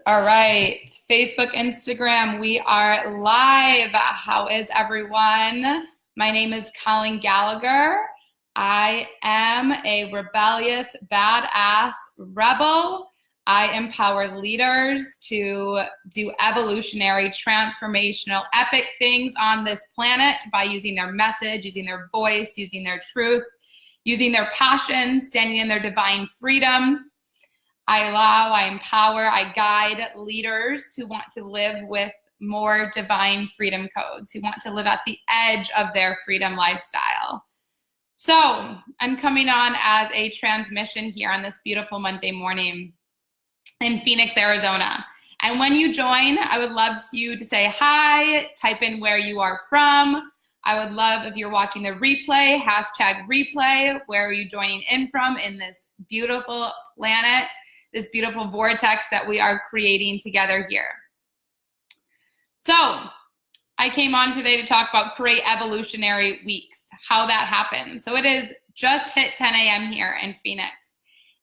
All right. Facebook, Instagram, we are live. How is everyone? My name is Colleen Gallagher. I am a rebellious, badass rebel. I empower leaders to do evolutionary, transformational, epic things on this planet by using their message, using their voice, using their truth, using their passion, standing in their divine freedom. I allow, I empower, I guide leaders who want to live with more divine freedom codes, who want to live at the edge of their freedom lifestyle. So I'm coming on as a transmission here on this beautiful Monday morning in Phoenix, Arizona. And when you join, I would love you to say hi, type in where you are from. I would love if you're watching the replay, hashtag replay, where are you joining in from in this beautiful planet, this beautiful vortex that we are creating together here. So I came on today to talk about Create Evolutionary Weeks, how that happens. So it is just hit 10 a.m. here in Phoenix.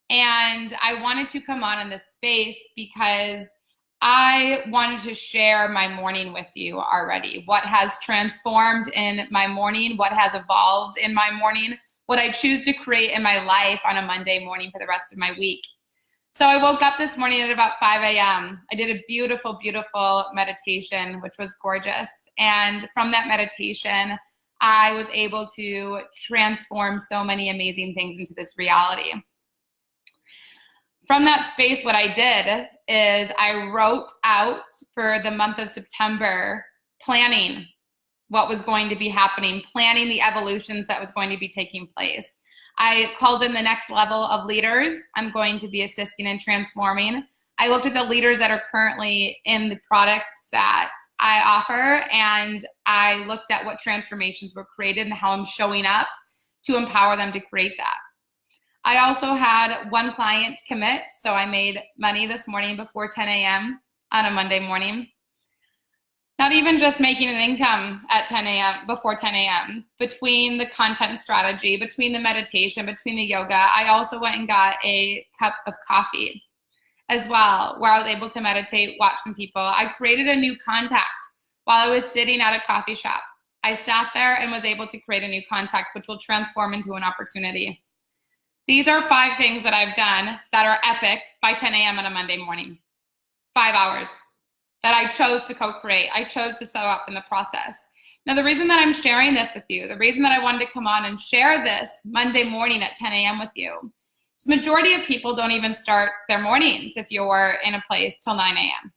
And I wanted to come on in this space because I wanted to share my morning with you already. What has transformed in my morning, what has evolved in my morning, what I choose to create in my life on a Monday morning for the rest of my week. So I woke up this morning at about 5 a.m. I did a beautiful, beautiful meditation, which was gorgeous. And from that meditation, I was able to transform so many amazing things into this reality. From that space, what I did is I wrote out for the month of September, planning what was going to be happening, planning the evolutions that was going to be taking place. I called in the next level of leaders I'm going to be assisting and transforming. I looked at the leaders that are currently in the products that I offer, and I looked at what transformations were created and how I'm showing up to empower them to create that. I also had one client commit, so I made money this morning before 10 a.m. on a Monday morning. Not even just making an income at 10 a.m., before 10 a.m., between the content strategy, between the meditation, between the yoga, I also went and got a cup of coffee as well, where I was able to meditate, watch some people. I created a new contact while I was sitting at a coffee shop. I sat there and was able to create a new contact, which will transform into an opportunity. These are 5 things that I've done that are epic by 10 a.m. on a Monday morning. 5 hours. That I chose to co-create. I chose to show up in the process. Now, the reason that I'm sharing this with you, the reason that I wanted to come on and share this Monday morning at 10 a.m. with you, is the majority of people don't even start their mornings if you're in a place till 9 a.m.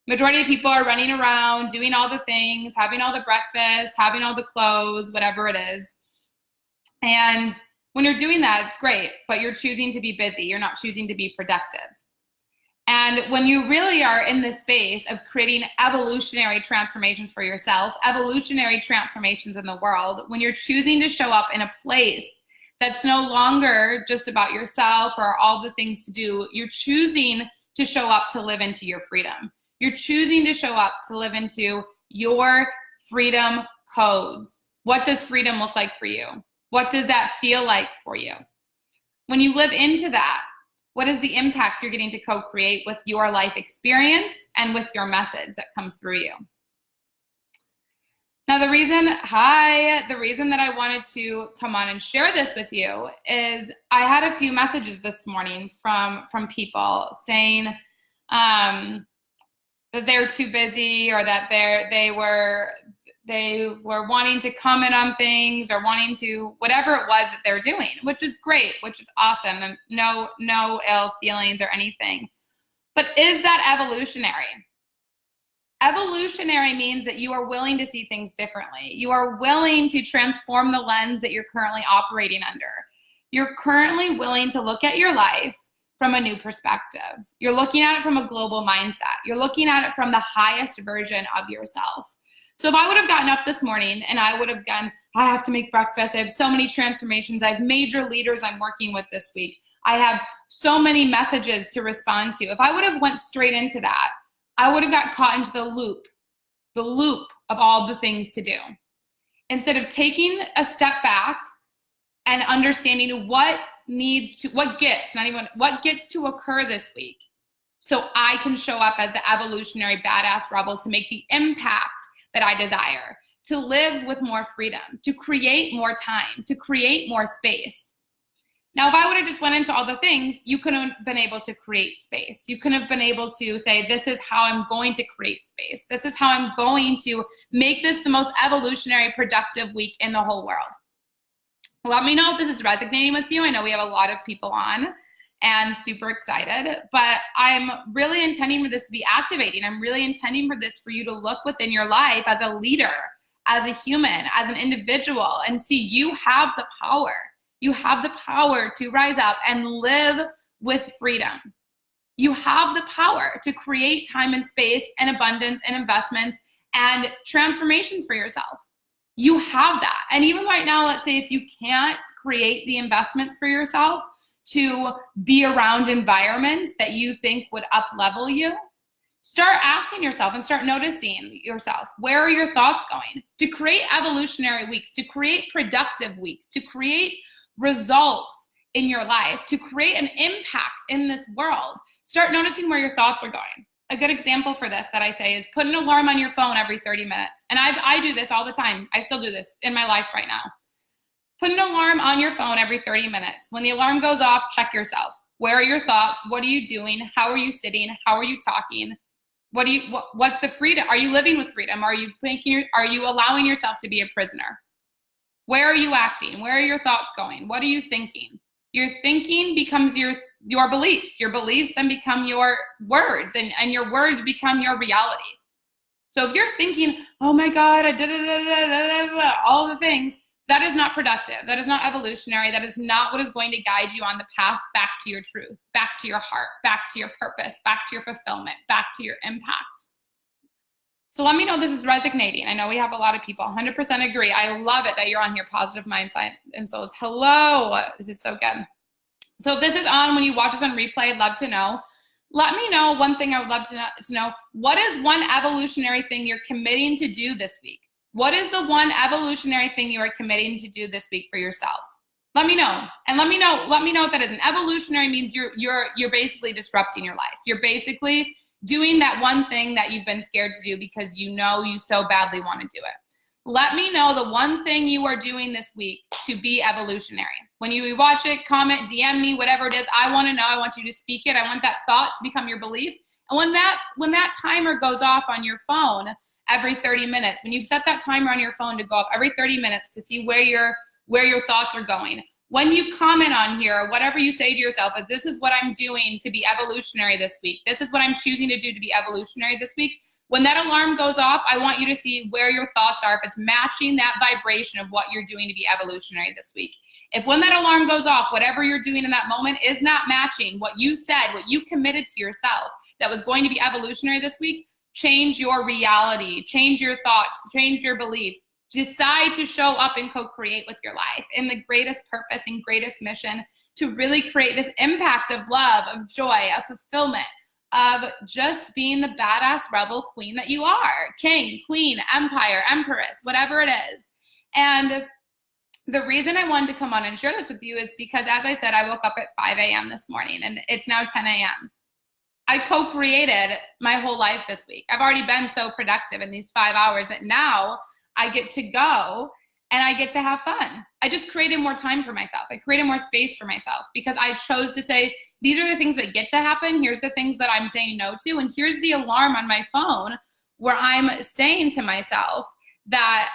Majority of people are running around, doing all the things, having all the breakfast, having all the clothes, whatever it is. And when you're doing that, it's great, but you're choosing to be busy. You're not choosing to be productive. And when you really are in this space of creating evolutionary transformations for yourself, evolutionary transformations in the world, when you're choosing to show up in a place that's no longer just about yourself or all the things to do, you're choosing to show up to live into your freedom. You're choosing to show up to live into your freedom codes. What does freedom look like for you? What does that feel like for you? When you live into that, what is the impact you're getting to co-create with your life experience and with your message that comes through you? Now, the reason that I wanted to come on and share this with you is I had a few messages this morning from people saying that they're too busy, or that they were wanting to comment on things, or wanting to, whatever it was that they're doing, which is great, which is awesome, and no ill feelings or anything. But is that evolutionary? Evolutionary means that you are willing to see things differently. You are willing to transform the lens that you're currently operating under. You're currently willing to look at your life from a new perspective. You're looking at it from a global mindset. You're looking at it from the highest version of yourself. So if I would have gotten up this morning and I would have gone, I have to make breakfast, I have so many transformations, I have major leaders I'm working with this week, I have so many messages to respond to. If I would have went straight into that, I would have got caught into the loop of all the things to do. Instead of taking a step back and understanding what gets to occur this week. so I can show up as the evolutionary badass rebel to make the impact that I desire, to live with more freedom, to create more time, to create more space. Now, if I would have just went into all the things, you couldn't have been able to create space. You couldn't have been able to say, this is how I'm going to create space. This is how I'm going to make this the most evolutionary, productive week in the whole world. Let me know if this is resonating with you. I know we have a lot of people on and super excited, but I'm really intending for this to be activating. I'm really intending for this for you to look within your life as a leader, as a human, as an individual, and see you have the power. You have the power to rise up and live with freedom. You have the power to create time and space and abundance and investments and transformations for yourself. You have that. And even right now, let's say if you can't create the investments for yourself to be around environments that you think would up-level you, start asking yourself and start noticing yourself. Where are your thoughts going? To create evolutionary weeks, to create productive weeks, to create results in your life, to create an impact in this world, start noticing where your thoughts are going. A good example for this that I say is put an alarm on your phone every 30 minutes. And I do this all the time. I still do this in my life right now. Put an alarm on your phone every 30 minutes. When the alarm goes off, check yourself. Where are your thoughts? What are you doing? How are you sitting? How are you talking? What's the freedom? Are you living with freedom? Are you allowing yourself to be a prisoner? Where are you acting? Where are your thoughts going? What are you thinking? Your thinking becomes your beliefs. Your beliefs then become your words, and your words become your reality. So if you're thinking, oh my God, all the things, that is not productive. That is not evolutionary. That is not what is going to guide you on the path back to your truth, back to your heart, back to your purpose, back to your fulfillment, back to your impact. So let me know if this is resonating. I know we have a lot of people 100% agree. I love it that you're on here, Positive Mindset and Souls. Hello. This is so good. So if this is on when you watch this on replay, I'd love to know. Let me know one thing I would love to know. What is one evolutionary thing you're committing to do this week? What is the one evolutionary thing you are committing to do this week for yourself? Let me know. And let me know what that is. An evolutionary means you're basically disrupting your life. You're basically doing that one thing that you've been scared to do because you know you so badly want to do it. Let me know the one thing you are doing this week to be evolutionary. When you watch it, comment, DM me, whatever it is, I want to know. I want you to speak it. I want that thought to become your belief. And when that timer goes off on your phone every 30 minutes, when you set that timer on your phone to go off every 30 minutes to see where your thoughts are going, when you comment on here, whatever you say to yourself, if this is what I'm doing to be evolutionary this week, this is what I'm choosing to do to be evolutionary this week, when that alarm goes off, I want you to see where your thoughts are, if it's matching that vibration of what you're doing to be evolutionary this week. If when that alarm goes off, whatever you're doing in that moment is not matching what you said, what you committed to yourself that was going to be evolutionary this week, change your reality, change your thoughts, change your beliefs. Decide to show up and co-create with your life in the greatest purpose and greatest mission to really create this impact of love, of joy, of fulfillment, of just being the badass rebel queen that you are. King, queen, empire, empress, whatever it is. And the reason I wanted to come on and share this with you is because, as I said, I woke up at 5 a.m. this morning and it's now 10 a.m. I co-created my whole life this week. I've already been so productive in these 5 hours that now I get to go and I get to have fun. I just created more time for myself. I created more space for myself because I chose to say, these are the things that get to happen. Here's the things that I'm saying no to. And here's the alarm on my phone where I'm saying to myself that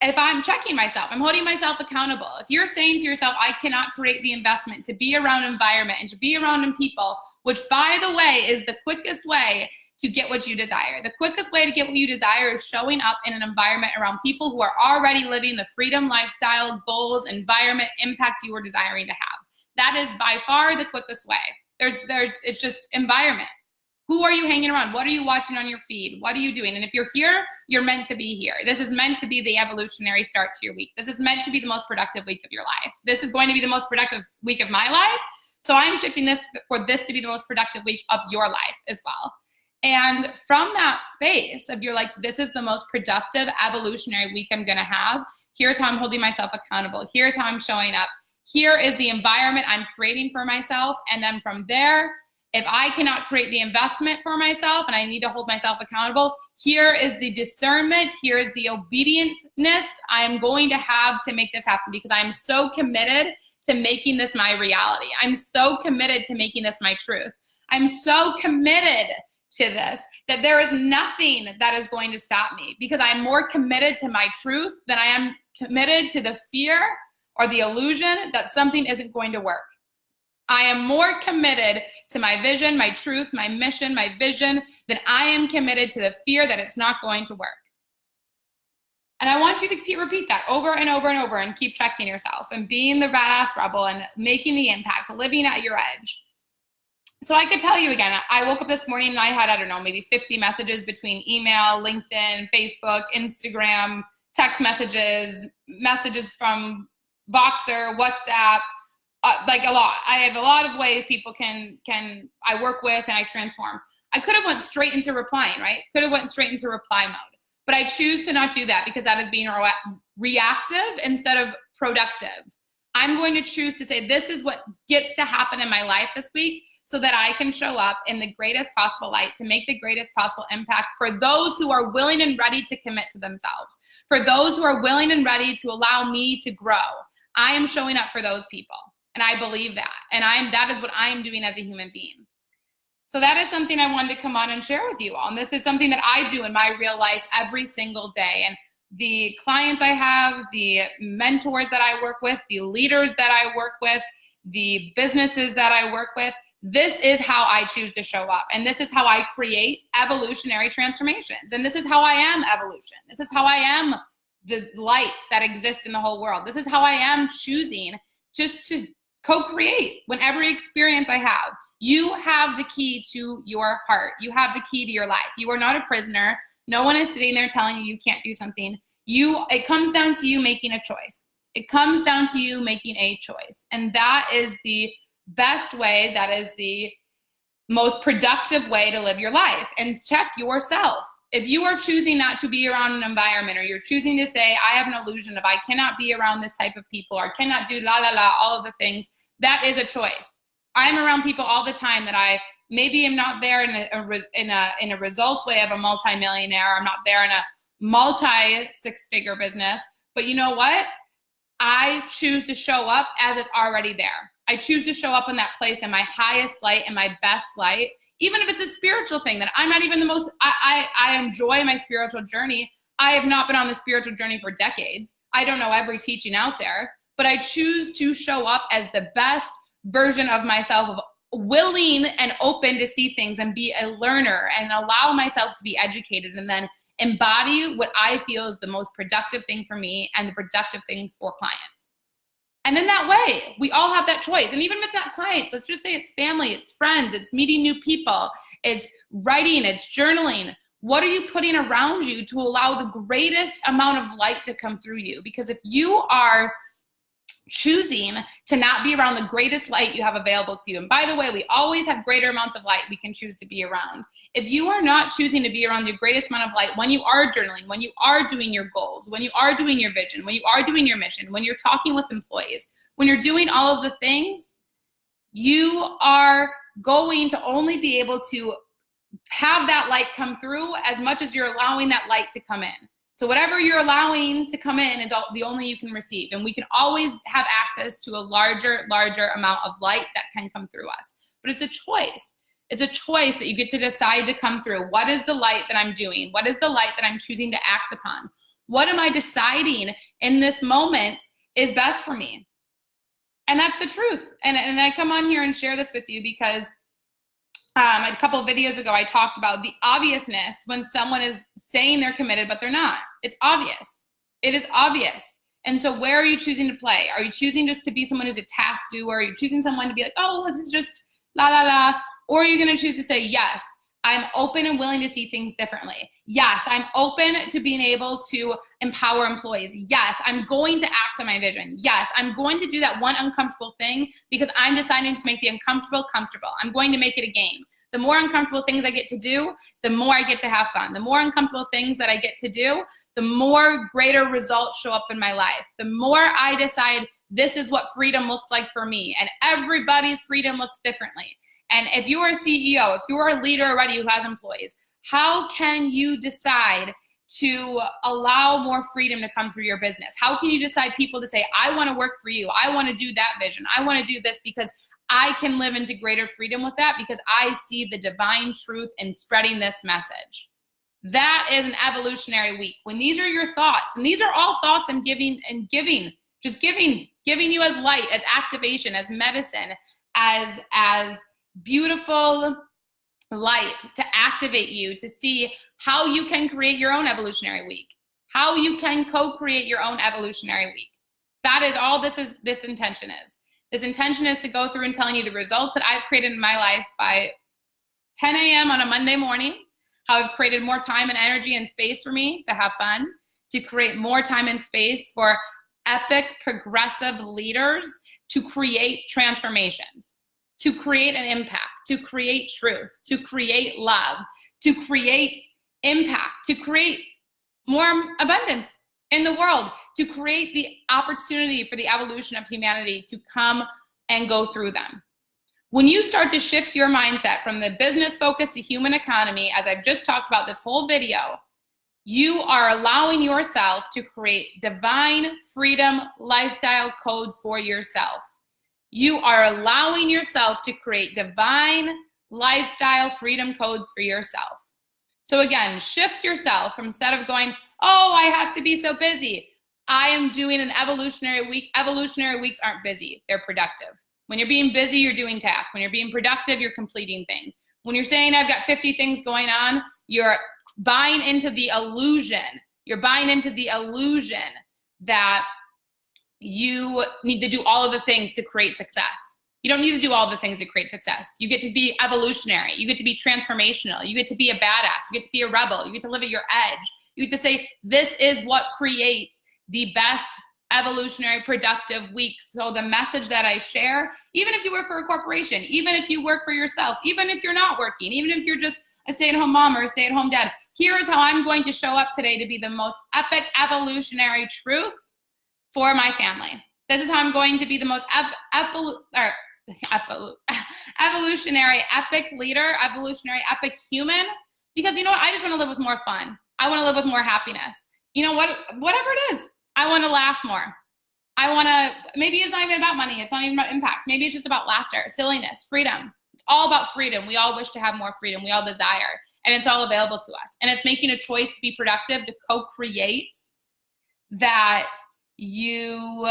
if I'm checking myself, I'm holding myself accountable. If you're saying to yourself, I cannot create the investment to be around environment and to be around people, which by the way is the quickest way to get what you desire. The quickest way to get what you desire is showing up in an environment around people who are already living the freedom, lifestyle, goals, environment, impact you are desiring to have. That is by far the quickest way. It's just environment. Who are you hanging around? What are you watching on your feed? What are you doing? And if you're here, you're meant to be here. This is meant to be the evolutionary start to your week. This is meant to be the most productive week of your life. This is going to be the most productive week of my life. So I'm shifting this for this to be the most productive week of your life as well. And from that space of you're like, this is the most productive evolutionary week I'm going to have. Here's how I'm holding myself accountable. Here's how I'm showing up. Here is the environment I'm creating for myself. And then from there, If I cannot create the investment for myself and I need to hold myself accountable, here is the discernment, here is the obedientness I am going to have to make this happen, because I am so committed to making this my reality. I'm so committed to making this my truth. I'm so committed to this that there is nothing that is going to stop me, because I'm more committed to my truth than I am committed to the fear or the illusion that something isn't going to work. I am more committed to my vision, my truth, my mission, my vision, than I am committed to the fear that it's not going to work. And I want you to repeat that over and over and over, and keep checking yourself and being the badass rebel and making the impact, living at your edge. So I could tell you again, I woke up this morning and I had, I don't know, maybe 50 messages between email, LinkedIn, Facebook, Instagram, text messages, messages from Voxer, WhatsApp, like a lot. I have a lot of ways people can I work with and I transform. I could have went straight into replying, right? Could have went straight into reply mode. But I choose to not do that, because that is being reactive instead of productive. I'm going to choose to say, this is what gets to happen in my life this week, so that I can show up in the greatest possible light to make the greatest possible impact for those who are willing and ready to commit to themselves, for those who are willing and ready to allow me to grow. I am showing up for those people, and I believe that. And that is what I am doing as a human being. So that is something I wanted to come on and share with you all. And this is something that I do in my real life every single day. And the clients I have, the mentors that I work with, the leaders that I work with, the businesses that I work with, this is how I choose to show up. And this is how I create evolutionary transformations. And this is how I am evolution. This is how I am the light that exists in the whole world. This is how I am choosing just to co-create when every experience I have. You have the key to your heart. You have the key to your life. You are not a prisoner. No one is sitting there telling you you can't do something. It comes down to you making a choice. It comes down to you making a choice. And that is the best way. That is the most productive way to live your life. And check yourself. If you are choosing not to be around an environment, or you're choosing to say, I have an illusion of I cannot be around this type of people, or cannot do la la la, all of the things, that is a choice. I'm around people all the time that I maybe am not there in a results way of a multimillionaire. I'm not there in a multi-six-figure business. But you know what? I choose to show up as it's already there. I choose to show up in that place in my highest light and my best light, even if it's a spiritual thing that I'm not even the most, I enjoy my spiritual journey. I have not been on the spiritual journey for decades. I don't know every teaching out there, but I choose to show up as the best version of myself, of willing and open to see things and be a learner and allow myself to be educated, and then embody what I feel is the most productive thing for me and the productive thing for clients. And in that way, we all have that choice. And even if it's not clients, let's just say it's family, it's friends, it's meeting new people, it's writing, it's journaling. What are you putting around you to allow the greatest amount of light to come through you? Because if you are choosing to not be around the greatest light you have available to you, and by the way, we always have greater amounts of light we can choose to be around. If you are not choosing to be around the greatest amount of light when you are journaling, when you are doing your goals, when you are doing your vision, when you are doing your mission, when you're talking with employees, when you're doing all of the things, you are going to only be able to have that light come through as much as you're allowing that light to come in. So whatever you're allowing to come in is the only you can receive. And we can always have access to a larger amount of light that can come through us. But it's a choice. It's a choice that you get to decide to come through. What is the light that I'm doing? What is the light that I'm choosing to act upon? What am I deciding in this moment is best for me? And that's the truth. And I come on here and share this with you because a couple of videos ago, I talked about the obviousness when someone is saying they're committed, but they're not. It's obvious. It is obvious. And so where are you choosing to play? Are you choosing just to be someone who's a task doer? Are you choosing someone to be like, oh, this is just la, la, la? Or are you going to choose to say, yes, I'm open and willing to see things differently. Yes, I'm open to being able to empower employees. Yes, I'm going to act on my vision. Yes, I'm going to do that one uncomfortable thing because I'm deciding to make the uncomfortable comfortable. I'm going to make it a game. The more uncomfortable things I get to do, the more I get to have fun. The more uncomfortable things that I get to do, the more greater results show up in my life. The more I decide this is what freedom looks like for me, and everybody's freedom looks differently. And if you are a CEO, if you are a leader already who has employees, how can you decide to allow more freedom to come through your business? How can you decide people to say, I want to work for you. I want to do that vision. I want to do this because I can live into greater freedom with that because I see the divine truth in spreading this message. That is an evolutionary week. When these are your thoughts, and these are all thoughts I'm giving, just giving you as light, as activation, as medicine, as beautiful light to activate you to see how you can create your own evolutionary week, how you can co-create your own evolutionary week. That is all this intention is. This intention is to go through and telling you the results that I've created in my life by 10 a.m. on a Monday morning, how I've created more time and energy and space for me to have fun, to create more time and space for epic, progressive leaders to create transformations, to create an impact, to create truth, to create love, to create impact, to create more abundance in the world, to create the opportunity for the evolution of humanity to come and go through them. When you start to shift your mindset from the business focus to human economy, as I've just talked about this whole video, you are allowing yourself to create divine freedom lifestyle codes for yourself. You are allowing yourself to create divine lifestyle freedom codes for yourself. So again, shift yourself from instead of going, oh, I have to be so busy. I am doing an evolutionary week. Evolutionary weeks aren't busy. They're productive. When you're being busy, you're doing tasks. When you're being productive, you're completing things. When you're saying I've got 50 things going on, you're buying into the illusion. You're buying into the illusion that you need to do all of the things to create success. You don't need to do all the things to create success. You get to be evolutionary. You get to be transformational. You get to be a badass. You get to be a rebel. You get to live at your edge. You get to say, this is what creates the best evolutionary productive week. So the message that I share, even if you work for a corporation, even if you work for yourself, even if you're not working, even if you're just a stay-at-home mom or a stay-at-home dad, here is how I'm going to show up today to be the most epic evolutionary truth for my family. This is how I'm going to be the most evolutionary epic leader, evolutionary epic human, because you know what? I just want to live with more fun. I want to live with more happiness. You know what? Whatever it is, I want to laugh more. I want to, maybe it's not even about money. It's not even about impact. Maybe it's just about laughter, silliness, freedom. It's all about freedom. We all wish to have more freedom. We all desire, and it's all available to us. And it's making a choice to be productive, to co-create that you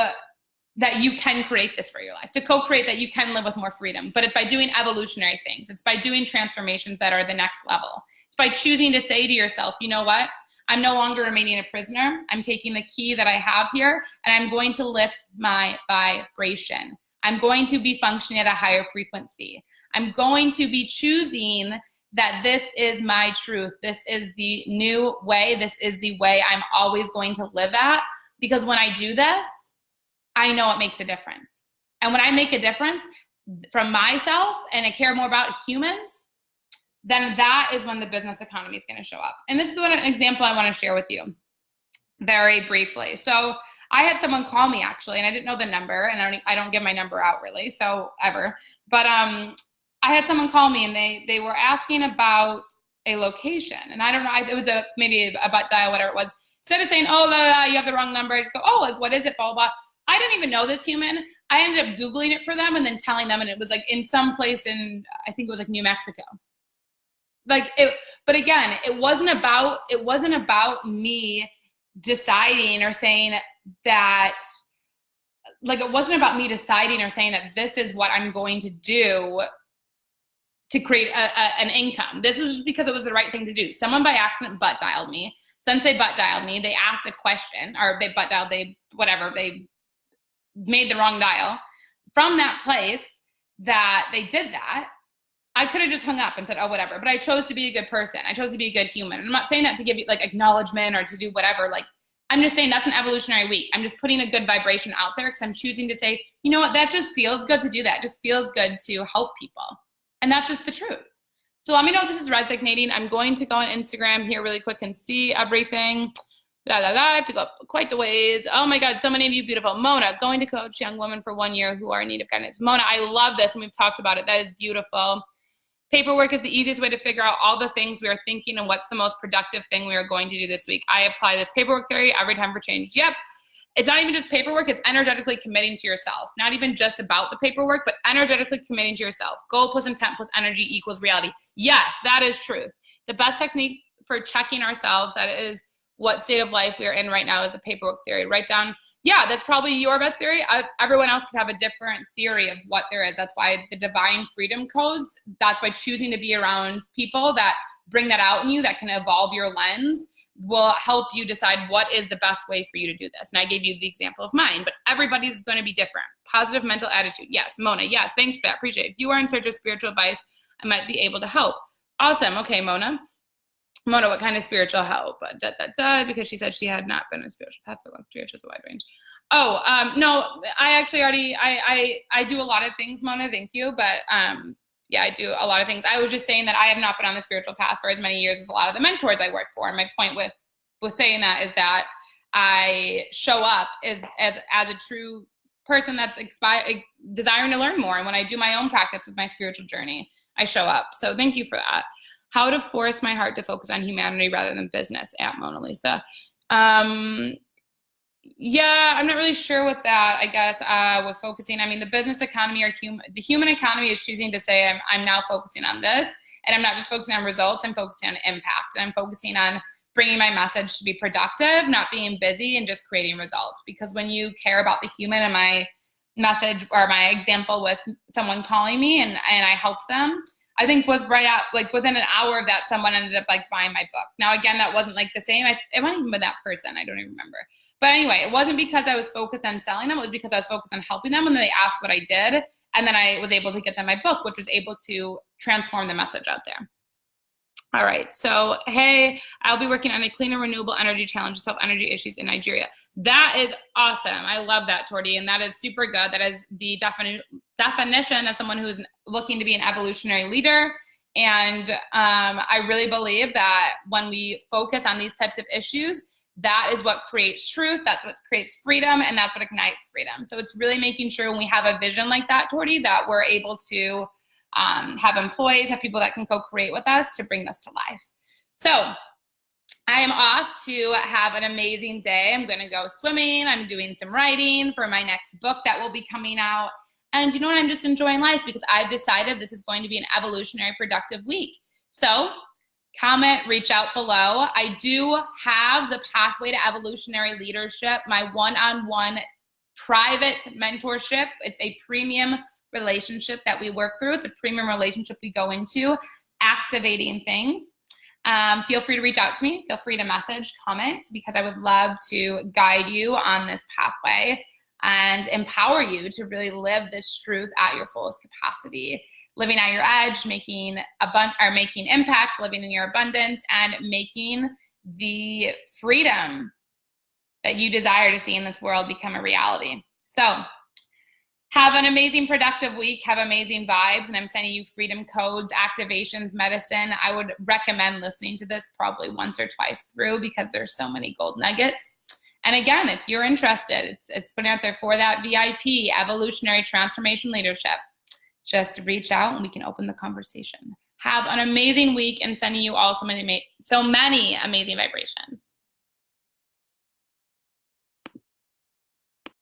can create this for your life, to co-create that you can live with more freedom. But it's by doing evolutionary things. It's by doing transformations that are the next level. It's by choosing to say to yourself, you know what? I'm no longer remaining a prisoner. I'm taking the key that I have here, and I'm going to lift my vibration. I'm going to be functioning at a higher frequency. I'm going to be choosing that this is my truth. This is the new way. This is the way I'm always going to live at. Because when I do this, I know it makes a difference. And when I make a difference from myself and I care more about humans, then that is when the business economy is going to show up. And this is an example I want to share with you very briefly. So I had someone call me actually, and I didn't know the number, and I don't give my number out really, so ever. But I had someone call me, and they were asking about a location, and I don't know, it was maybe a butt dial, whatever it was. Instead of saying, oh, you have the wrong number, I just go, oh, like, what is it, blah, blah, blah. I didn't even know this human. I ended up Googling it for them and then telling them, and it was like in some place in, I think it was like New Mexico. But again, it wasn't about me deciding or saying that, like, it wasn't about me deciding or saying that this is what I'm going to do to create an income. This was just because it was the right thing to do. Someone by accident butt dialed me. Since they butt dialed me, they asked a question, or they butt dialed, they made the wrong dial. From that place that they did that, I could have just hung up and said, oh, whatever. But I chose to be a good person. I chose to be a good human. And I'm not saying that to give you like acknowledgement or to do whatever. Like, I'm just saying that's an evolutionary week. I'm just putting a good vibration out there because I'm choosing to say, you know what, that just feels good to do that. It just feels good to help people. And that's just the truth. So let me know if this is resonating. I'm going to go on Instagram here really quick and see everything. La la la, I have to go up quite the ways. Oh my God, so many of you beautiful. Mona, going to coach young women for 1 year who are in need of guidance. Mona, I love this, and we've talked about it. That is beautiful. Paperwork is the easiest way to figure out all the things we are thinking and what's the most productive thing we are going to do this week. I apply this paperwork theory every time for change. Yep. It's not even just paperwork, it's energetically committing to yourself. Not even just about the paperwork, but energetically committing to yourself. Goal plus intent plus energy equals reality. Yes, that is truth. The best technique for checking ourselves, that is what state of life we are in right now, is the paperwork theory. Write down, yeah, that's probably your best theory. Everyone else could have a different theory of what there is. That's why the divine freedom codes, that's why choosing to be around people that bring that out in you, that can evolve your lens, will help you decide what is the best way for you to do this. And I gave you the example of mine, but everybody's going to be different. Positive mental attitude. Yes. Mona, yes. Thanks for that. Appreciate it. If you are in search of spiritual advice, I might be able to help. Awesome. Okay, Mona. Mona, what kind of spiritual help? Because she said she had not been in a spiritual path for long, which is a wide range. Oh, no, I actually already, I do a lot of things, Mona, thank you. But yeah, I do a lot of things. I was just saying that I have not been on the spiritual path for as many years as a lot of the mentors I work for. And my point with saying that is that I show up as a true person that's desiring to learn more. And when I do my own practice with my spiritual journey, I show up. So thank you for that. How to force my heart to focus on humanity rather than business, at Mona Lisa. Yeah, I'm not really sure with that, I guess, with focusing. I mean, the business economy or the human economy is choosing to say, I'm now focusing on this. And I'm not just focusing on results, I'm focusing on impact. And I'm focusing on bringing my message to be productive, not being busy and just creating results. Because when you care about the human, and my message or my example with someone calling me and I helped them, I think within an hour of that, someone ended up buying my book. Now, again, that wasn't the same. It wasn't even with that person. I don't even remember. But anyway, it wasn't because I was focused on selling them. It was because I was focused on helping them. And then they asked what I did. And then I was able to get them my book, which was able to transform the message out there. All right. So, hey, I'll be working on a cleaner, renewable energy challenge to solve energy issues in Nigeria. That is awesome. I love that, Torti. And that is super good. That is the definition of someone who's looking to be an evolutionary leader. And I really believe that when we focus on these types of issues, that is what creates truth. That's what creates freedom. And that's what ignites freedom. So it's really making sure when we have a vision like that, Torti, that we're able to have employees, have people that can co-create with us to bring this to life. So I am off to have an amazing day. I'm going to go swimming. I'm doing some writing for my next book that will be coming out. And you know what? I'm just enjoying life because I've decided this is going to be an evolutionary productive week. So comment, reach out below. I do have the Pathway to Evolutionary Leadership, my one-on-one private mentorship. It's a premium relationship that we work through. It's a premium relationship we go into, activating things. Feel free to reach out to me. Feel free to message, comment, because I would love to guide you on this pathway and empower you to really live this truth at your fullest capacity, living at your edge, making impact, living in your abundance, and making the freedom that you desire to see in this world become a reality. So have an amazing, productive week. Have amazing vibes. And I'm sending you freedom codes, activations, medicine. I would recommend listening to this probably once or twice through because there's so many gold nuggets. And again, if you're interested, it's put out there for that VIP, Evolutionary Transformation Leadership. Just reach out and we can open the conversation. Have an amazing week and sending you all so many amazing vibrations.